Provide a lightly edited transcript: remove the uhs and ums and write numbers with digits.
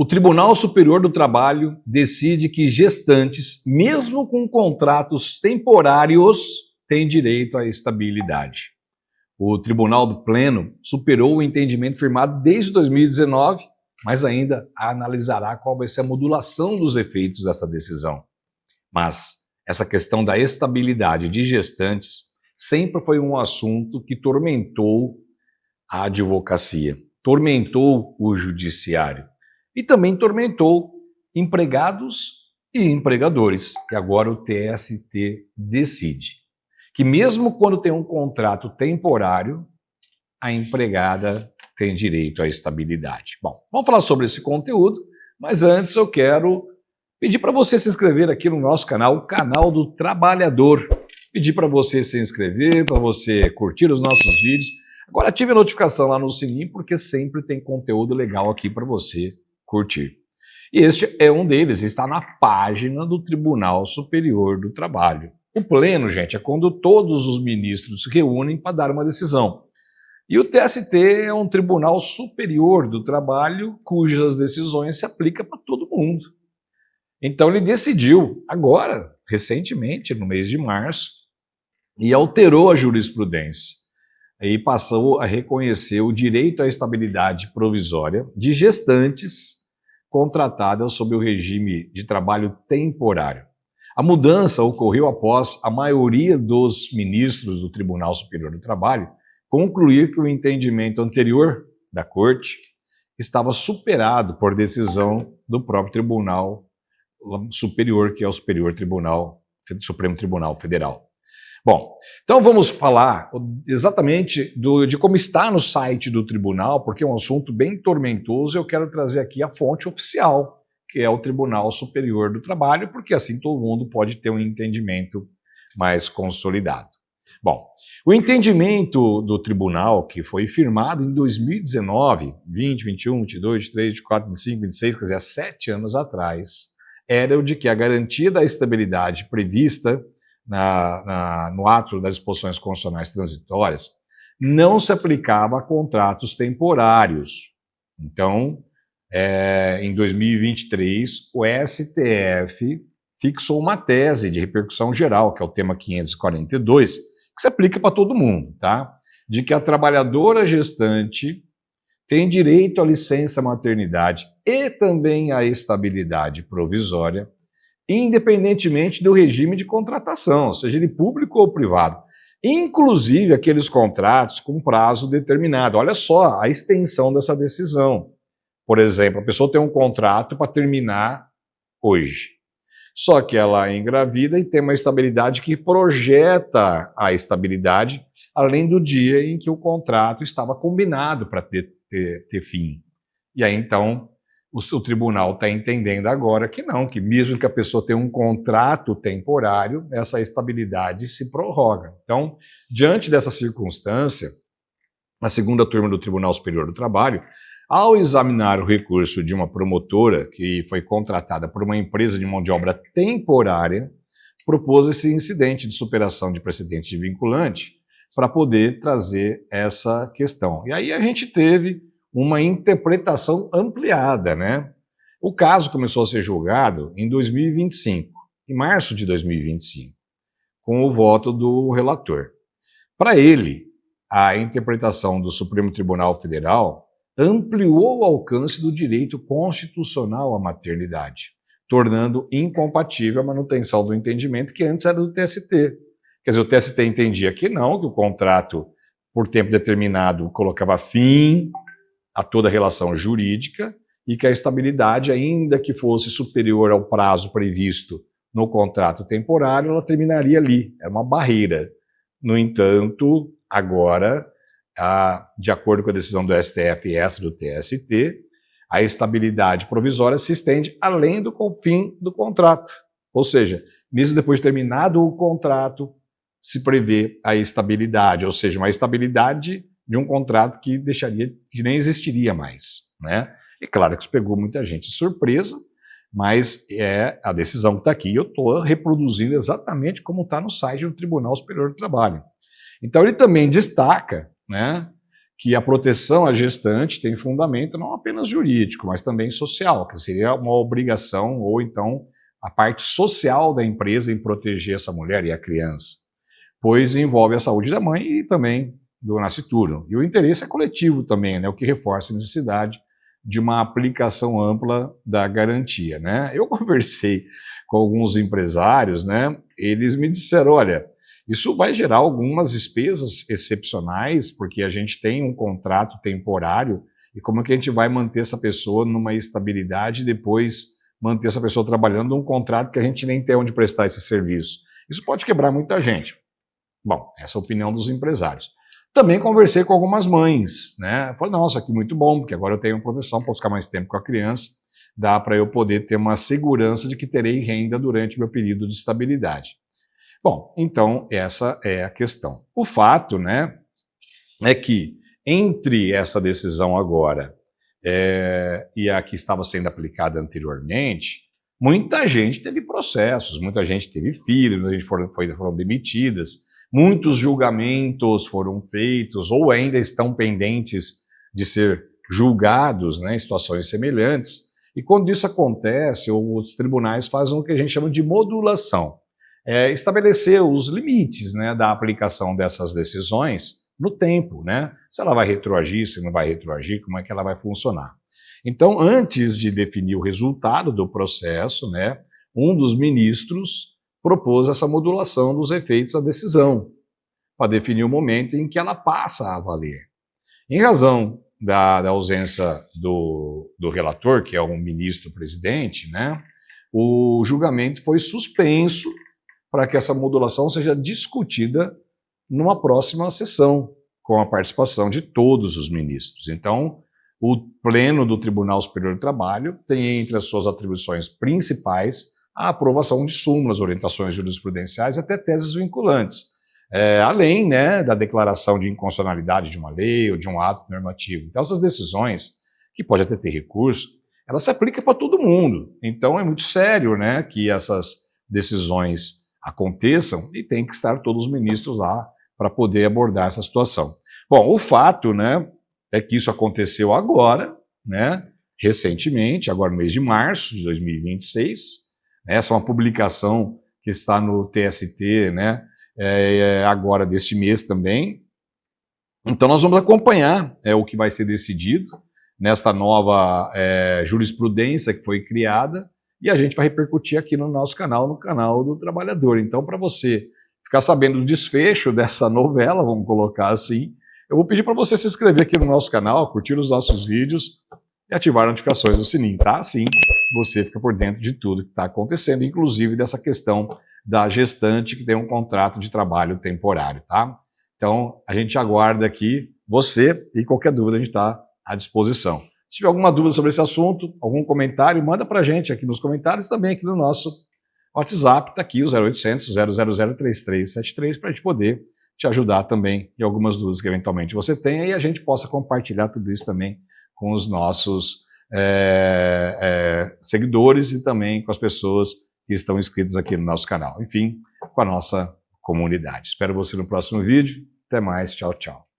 O Tribunal Superior do Trabalho decide que gestantes, mesmo com contratos temporários, têm direito à estabilidade. O Tribunal do Pleno superou o entendimento firmado desde 2019, mas ainda analisará qual vai ser a modulação dos efeitos dessa decisão. Mas essa questão da estabilidade de gestantes sempre foi um assunto que tormentou a advocacia, tormentou o judiciário e também tormentou empregados e empregadores, que agora o TST decide que mesmo quando tem um contrato temporário, a empregada tem direito à estabilidade. Bom, vamos falar sobre esse conteúdo, mas antes eu quero pedir para você se inscrever aqui no nosso canal, o Canal do Trabalhador. Pedir para você se inscrever, para você curtir os nossos vídeos. Agora ative a notificação lá no sininho, porque sempre tem conteúdo legal aqui para você curtir. E este é um deles, está na página do Tribunal Superior do Trabalho. O pleno, gente, é quando todos os ministros se reúnem para dar uma decisão. E o TST é um Tribunal Superior do Trabalho cujas decisões se aplicam para todo mundo. Então ele decidiu agora, recentemente, no mês de março, e alterou a jurisprudência. E passou a reconhecer o direito à estabilidade provisória de gestantes contratadas sob o regime de trabalho temporário. A mudança ocorreu após a maioria dos ministros do Tribunal Superior do Trabalho concluir que o entendimento anterior da Corte estava superado por decisão do próprio Tribunal Superior, que é o Supremo Tribunal Federal. Bom, então vamos falar exatamente de como está no site do tribunal, porque é um assunto bem tormentoso. Eu quero trazer aqui a fonte oficial, que é o Tribunal Superior do Trabalho, porque assim todo mundo pode ter um entendimento mais consolidado. Bom, o entendimento do tribunal, que foi firmado em 2019, 20, 21, 22, 23, 24, 25, 26, quer dizer, há 7 anos atrás, era o de que a garantia da estabilidade prevista no ato das disposições constitucionais transitórias não se aplicava a contratos temporários. Então, em 2023, o STF fixou uma tese de repercussão geral, que é o tema 542, que se aplica para todo mundo, tá? De que a trabalhadora gestante tem direito à licença maternidade e também à estabilidade provisória, independentemente do regime de contratação, seja ele público ou privado, inclusive aqueles contratos com prazo determinado. Olha só a extensão dessa decisão. Por exemplo, a pessoa tem um contrato para terminar hoje, só que ela é engravida e tem uma estabilidade que projeta a estabilidade além do dia em que o contrato estava combinado para ter fim. E aí, então, o tribunal está entendendo agora que não, que mesmo que a pessoa tenha um contrato temporário, essa estabilidade se prorroga. Então, diante dessa circunstância, a segunda turma do Tribunal Superior do Trabalho, ao examinar o recurso de uma promotora que foi contratada por uma empresa de mão de obra temporária, propôs esse incidente de superação de precedente vinculante para poder trazer essa questão. E aí a gente teve uma interpretação ampliada, né? O caso começou a ser julgado em 2025, em março de 2025, com o voto do relator. Para ele, a interpretação do Supremo Tribunal Federal ampliou o alcance do direito constitucional à maternidade, tornando incompatível a manutenção do entendimento que antes era do TST. Quer dizer, o TST entendia que não, que o contrato por tempo determinado colocava fim a toda relação jurídica e que a estabilidade, ainda que fosse superior ao prazo previsto no contrato temporário, ela terminaria ali, era uma barreira. No entanto, agora, de acordo com a decisão do STF e essa do TST, a estabilidade provisória se estende além do fim do contrato. Ou seja, mesmo depois de terminado o contrato, se prevê a estabilidade, ou seja, uma estabilidade de um contrato que que nem existiria mais, né? E claro que isso pegou muita gente de surpresa, mas é a decisão que está aqui. Eu estou reproduzindo exatamente como está no site do Tribunal Superior do Trabalho. Então ele também destaca, né, que a proteção à gestante tem fundamento não apenas jurídico, mas também social, que seria uma obrigação ou então a parte social da empresa em proteger essa mulher e a criança, pois envolve a saúde da mãe e também do nascituro. E o interesse é coletivo também, né, o que reforça a necessidade de uma aplicação ampla da garantia, né? Eu conversei com alguns empresários, né, eles me disseram, olha, isso vai gerar algumas despesas excepcionais, porque a gente tem um contrato temporário, e como é que a gente vai manter essa pessoa numa estabilidade e depois manter essa pessoa trabalhando num contrato que a gente nem tem onde prestar esse serviço? Isso pode quebrar muita gente. Bom, essa é a opinião dos empresários. Também conversei com algumas mães, né? Falei, nossa, que muito bom, porque agora eu tenho proteção, posso ficar mais tempo com a criança, dá para eu poder ter uma segurança de que terei renda durante o meu período de estabilidade. Bom, então essa é a questão. O fato, né, é que entre essa decisão agora e a que estava sendo aplicada anteriormente, muita gente teve processos, muita gente teve filhos, muita gente foram demitidas, muitos julgamentos foram feitos ou ainda estão pendentes de ser julgados, né, em situações semelhantes. E quando isso acontece, os tribunais fazem o que a gente chama de modulação. Estabelecer os limites, né, da aplicação dessas decisões no tempo, né? Se ela vai retroagir, se não vai retroagir, como é que ela vai funcionar. Então, antes de definir o resultado do processo, né, um dos ministros propôs essa modulação dos efeitos da decisão, para definir o momento em que ela passa a valer. Em razão da ausência do relator, que é um ministro-presidente, né, o julgamento foi suspenso para que essa modulação seja discutida numa próxima sessão, com a participação de todos os ministros. Então, o Pleno do Tribunal Superior do Trabalho tem entre as suas atribuições principais a aprovação de súmulas, orientações jurisprudenciais e até teses vinculantes, além, né, da declaração de inconstitucionalidade de uma lei ou de um ato normativo. Então, essas decisões, que pode até ter recurso, elas se aplicam para todo mundo. Então, é muito sério, né, que essas decisões aconteçam e tem que estar todos os ministros lá para poder abordar essa situação. Bom, o fato, né, é que isso aconteceu agora, né, recentemente, agora no mês de março de 2026. Essa é uma publicação que está no TST, né, agora deste mês também. Então nós vamos acompanhar o que vai ser decidido nesta nova jurisprudência que foi criada, e a gente vai repercutir aqui no nosso canal, no canal do Trabalhador. Então, para você ficar sabendo do desfecho dessa novela, vamos colocar assim, eu vou pedir para você se inscrever aqui no nosso canal, curtir os nossos vídeos e ativar as notificações do sininho, tá? Assim você fica por dentro de tudo que está acontecendo, inclusive dessa questão da gestante que tem um contrato de trabalho temporário, tá? Então, a gente aguarda aqui você e qualquer dúvida a gente está à disposição. Se tiver alguma dúvida sobre esse assunto, algum comentário, manda para a gente aqui nos comentários, também aqui no nosso WhatsApp, está aqui o 0800 000 3373 para a gente poder te ajudar também em algumas dúvidas que eventualmente você tenha e a gente possa compartilhar tudo isso também com os nossos seguidores e também com as pessoas que estão inscritas aqui no nosso canal. Enfim, com a nossa comunidade. Espero você no próximo vídeo. Até mais. Tchau, tchau.